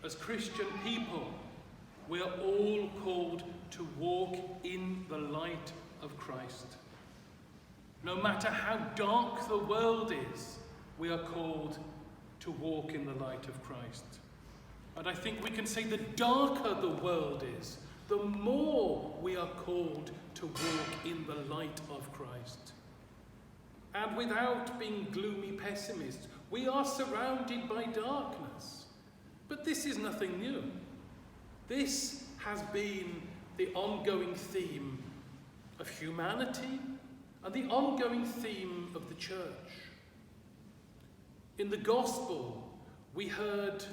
as Christian people, we are all called to walk in the light of Christ. No matter how dark the world is, we are called to walk in the light of Christ. And I think we can say the darker the world is, the more we are called to walk in the light of Christ. And without being gloomy pessimists, we are surrounded by darkness. But this is nothing new. This has been the ongoing theme of humanity and the ongoing theme of the church. In the gospel, we heard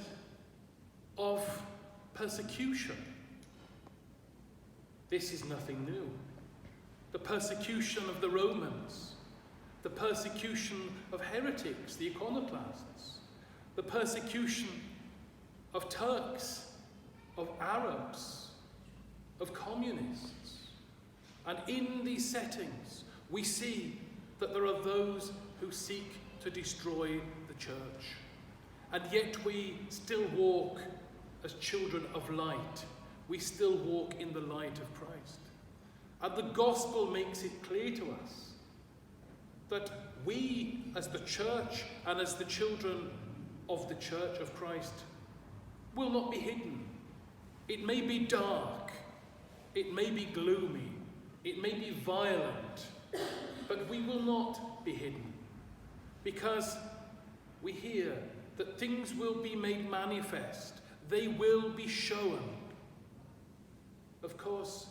of persecution. This is nothing new. The persecution of the Romans, the persecution of heretics, the iconoclasts, the persecution of Turks, of Arabs, of communists. And in these settings, we see that there are those who seek to destroy the church. And yet we still walk as children of light. We still walk in the light of Christ. And the gospel makes it clear to us that we, as the church and as the children of the church of Christ, will not be hidden. It may be dark, it may be gloomy, it may be violent, but we will not be hidden, because we hear that things will be made manifest, they will be shown. Of course,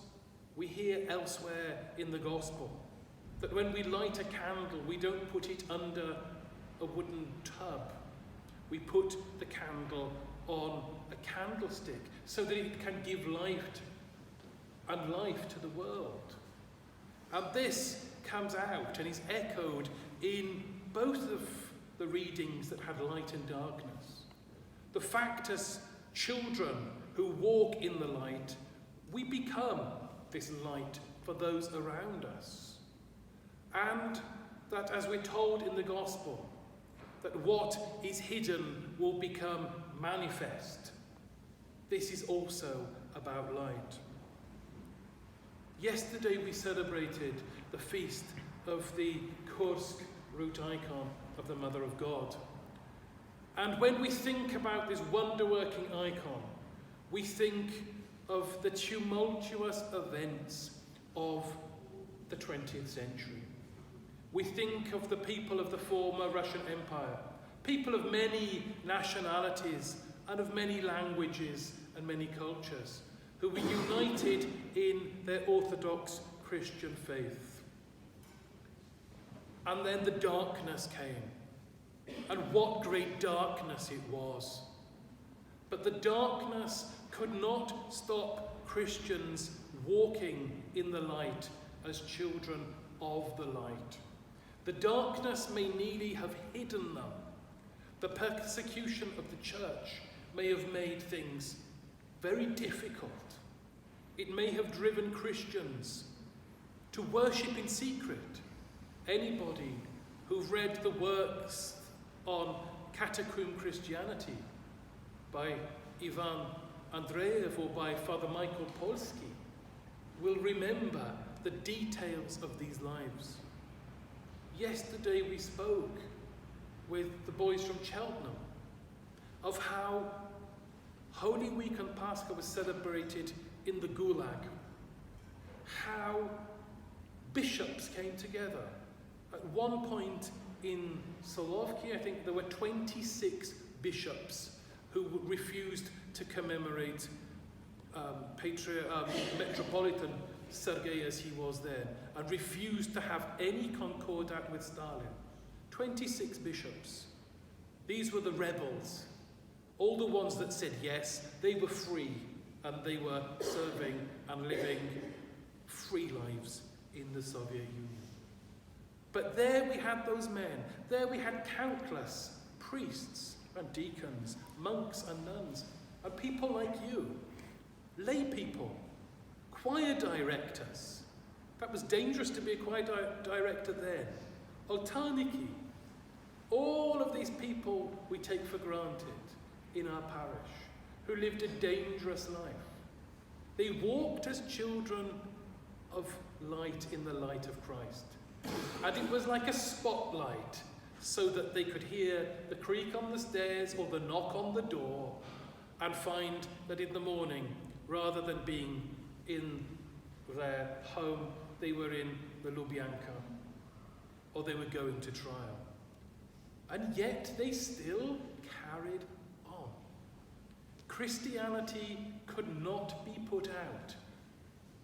we hear elsewhere in the gospel that when we light a candle, we don't put it under a wooden tub. We put the candle on a candlestick so that it can give light to the world. And this comes out and is echoed in both of the readings that had light and darkness. The fact as children who walk in the light, we become this light for those around us. And that, as we're told in the gospel, that what is hidden will become manifest. This is also about light. Yesterday we celebrated the feast of the Kursk root icon of the Mother of God. And when we think about this wonder-working icon, we think of the tumultuous events of the 20th century. We think of the people of the former Russian Empire, people of many nationalities and of many languages and many cultures, who were united in their Orthodox Christian faith. And then the darkness came, and what great darkness it was. But the darkness could not stop Christians walking in the light as children of the light. The darkness may nearly have hidden them. The persecution of the church may have made things very difficult. It may have driven Christians to worship in secret. Anybody who've read the works on catacomb Christianity by Ivan Andreev or by Father Michael Polsky will remember the details of these lives. Yesterday we spoke with the boys from Cheltenham of how Holy Week and Pascha was celebrated in the Gulag, how bishops came together. At one point in Solovki, I think there were 26 bishops who refused to commemorate Metropolitan Sergei as he was then, and refused to have any concordat with Stalin. 26 bishops. These were the rebels. All the ones that said yes, they were free, and they were serving and living free lives in the Soviet Union. But there we had those men. There we had countless priests and deacons, monks and nuns, and people like you, lay people, choir directors. That was dangerous to be a choir director then. Altarniki. All of these people we take for granted in our parish. who lived a dangerous life. They walked as children of light in the light of Christ. And it was like a spotlight, so that they could hear the creak on the stairs or the knock on the door and find that in the morning, rather than being in their home, they were in the Lubyanka, or they were going to trial. And yet they still carried on. Christianity could not be put out,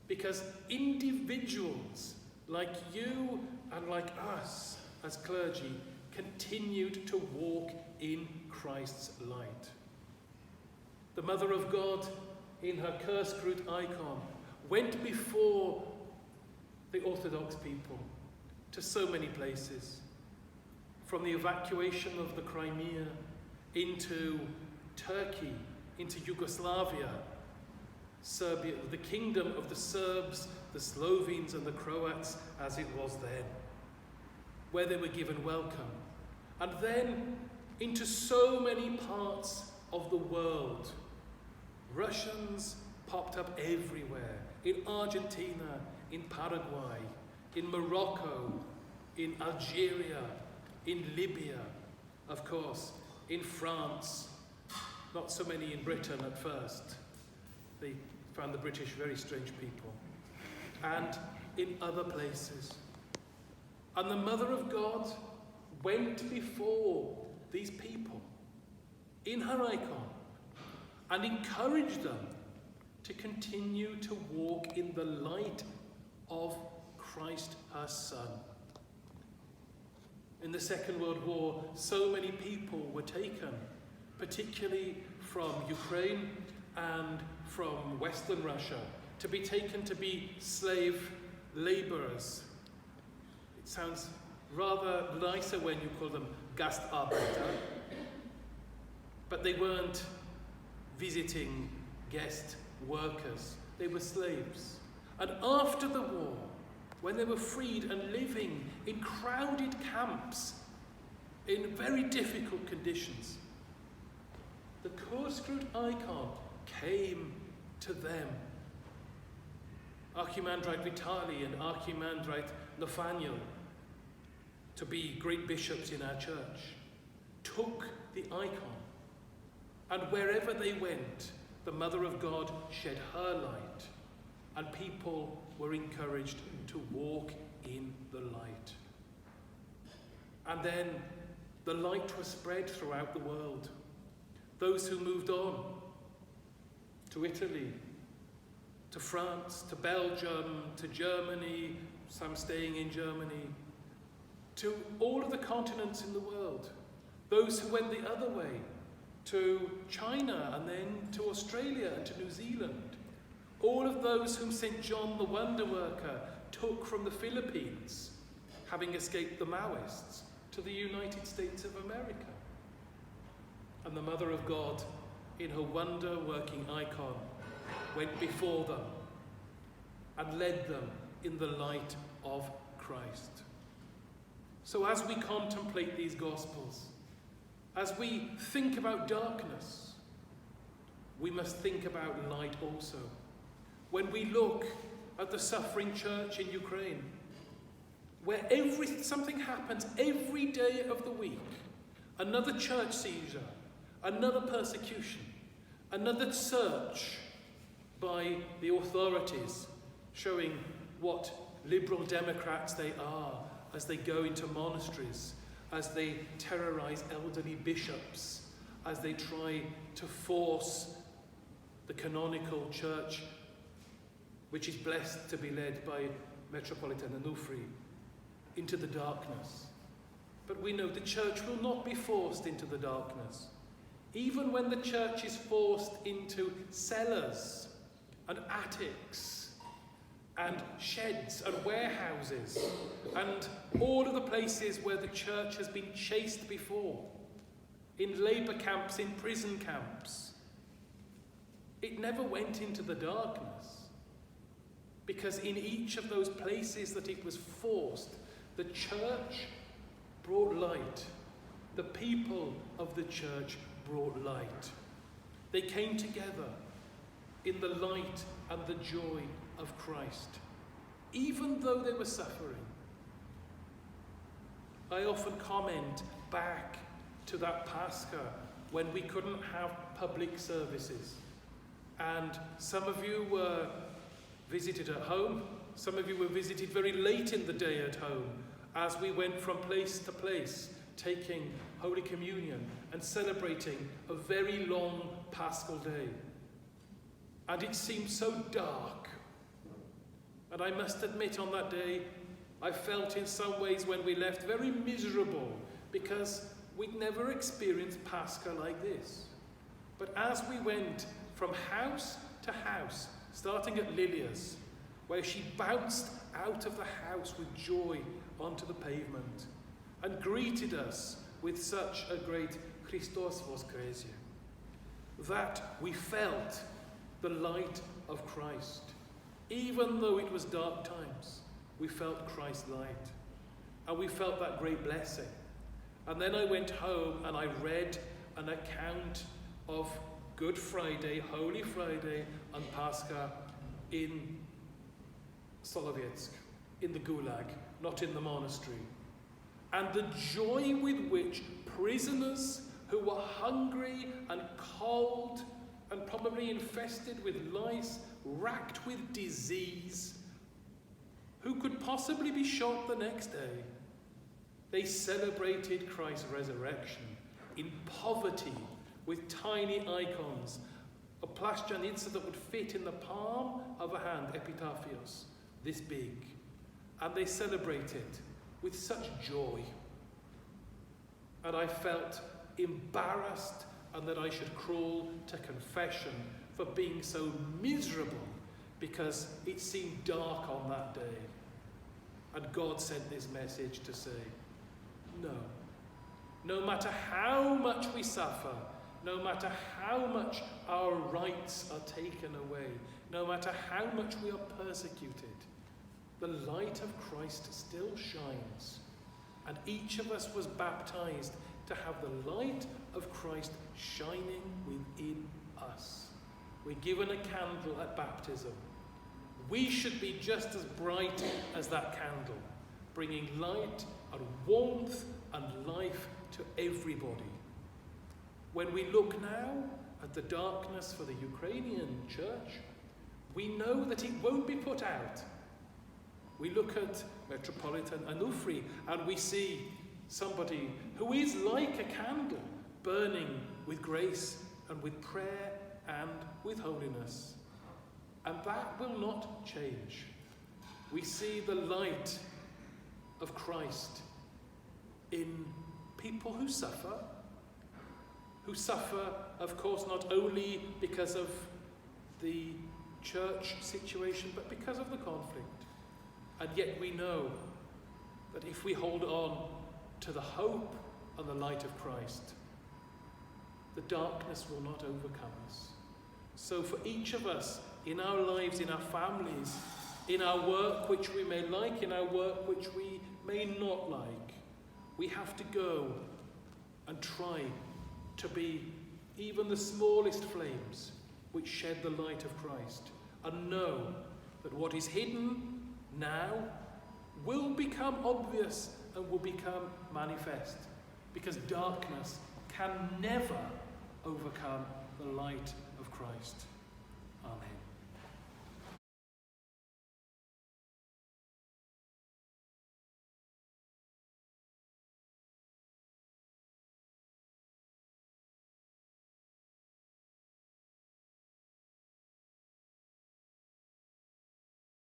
because individuals like you and like us as clergy continued to walk in Christ's light. The Mother of God, in her counteract icon, went before the Orthodox people to so many places, from the evacuation of the Crimea into Turkey, into Yugoslavia, Serbia, the kingdom of the Serbs, the Slovenes and the Croats as it was then, where they were given welcome. And then into so many parts of the world. Russians popped up everywhere, in Argentina, in Paraguay, in Morocco, in Algeria, in Libya, of course, in France, not so many in Britain at first. They found the British very strange people. And in other places. And the Mother of God went before these people in her icon and encouraged them to continue to walk in the light of Christ, her Son. In the Second World War, so many people were taken, particularly from Ukraine and from Western Russia, to be taken to be slave laborers. It sounds rather nicer when you call them Gastarbeiter, but they weren't visiting guest workers, they were slaves. And after the war, when they were freed and living in crowded camps, in very difficult conditions, the counteract icon came to them. Archimandrite Vitali and Archimandrite Nathaniel, to be great bishops in our church, took the icon, and wherever they went, the Mother of God shed her light, and people were encouraged to walk in the light. And then the light was spread throughout the world. Those who moved on to Italy, to France, to Belgium, to Germany, some staying in Germany, to all of the continents in the world. Those who went the other way, to China and then to Australia and to New Zealand. All of those whom St. John the Wonder Worker took from the Philippines, having escaped the Maoists, to the United States of America. And the Mother of God, in her wonder-working icon, went before them and led them in the light of Christ. So as we contemplate these Gospels, as we think about darkness, we must think about light also. When we look at the suffering church in Ukraine, where something happens every day of the week, another church seizure, another persecution, another search by the authorities, showing what liberal Democrats they are as they go into monasteries, as they terrorize elderly bishops, as they try to force the canonical church, which is blessed to be led by Metropolitan Onufri, into the darkness. But we know the church will not be forced into the darkness. Even when the church is forced into cellars and attics and sheds and warehouses and all of the places where the church has been chased before, in labour camps, in prison camps, it never went into the darkness. Because in each of those places that it was forced, the church brought light. The people of the church brought light. They came together in the light and the joy of Christ, even though they were suffering. I often comment back to that Pascha when we couldn't have public services. And some of you were visited at home. Some of you were visited very late in the day at home as we went from place to place, taking Holy Communion and celebrating a very long Paschal day. And it seemed so dark. And I must admit, on that day, I felt in some ways when we left very miserable, because we'd never experienced Pascha like this. But as we went from house to house, starting at Lilia's, where she bounced out of the house with joy onto the pavement and greeted us with such a great Christos voskresie, that we felt the light of Christ. Even though it was dark times, we felt Christ's light, and we felt that great blessing. And then I went home and I read an account of Good Friday, Holy Friday, and Pascha in Solovetsk, in the Gulag, not in the monastery. And the joy with which prisoners who were hungry and cold and probably infested with lice, racked with disease, who could possibly be shot the next day, they celebrated Christ's resurrection in poverty with tiny icons, a plastianitsa that would fit in the palm of a hand, epitaphios, this big. And they celebrated with such joy. And I felt embarrassed and that I should crawl to confession for being so miserable because it seemed dark on that day. And God sent this message to say, no matter how much we suffer, no matter how much our rights are taken away, no matter how much we are persecuted, the light of Christ still shines. And each of us was baptized to have the light of Christ shining within us. We're given a candle at baptism. We should be just as bright as that candle, bringing light and warmth and life to everybody. When we look now at the darkness for the Ukrainian church, we know that it won't be put out. We look at Metropolitan Onufri and we see somebody who is like a candle, burning with grace and with prayer and with holiness. And that will not change. We see the light of Christ in people who suffer, of course, not only because of the church situation, but because of the conflict. And yet we know that if we hold on to the hope and the light of Christ, the darkness will not overcome us. So for each of us, in our lives, in our families, in our work which we may like, in our work which we may not like, we have to go and try to be even the smallest flames which shed the light of Christ, and know that what is hidden now will become obvious and will become manifest, because darkness can never overcome the light of Christ. Amen.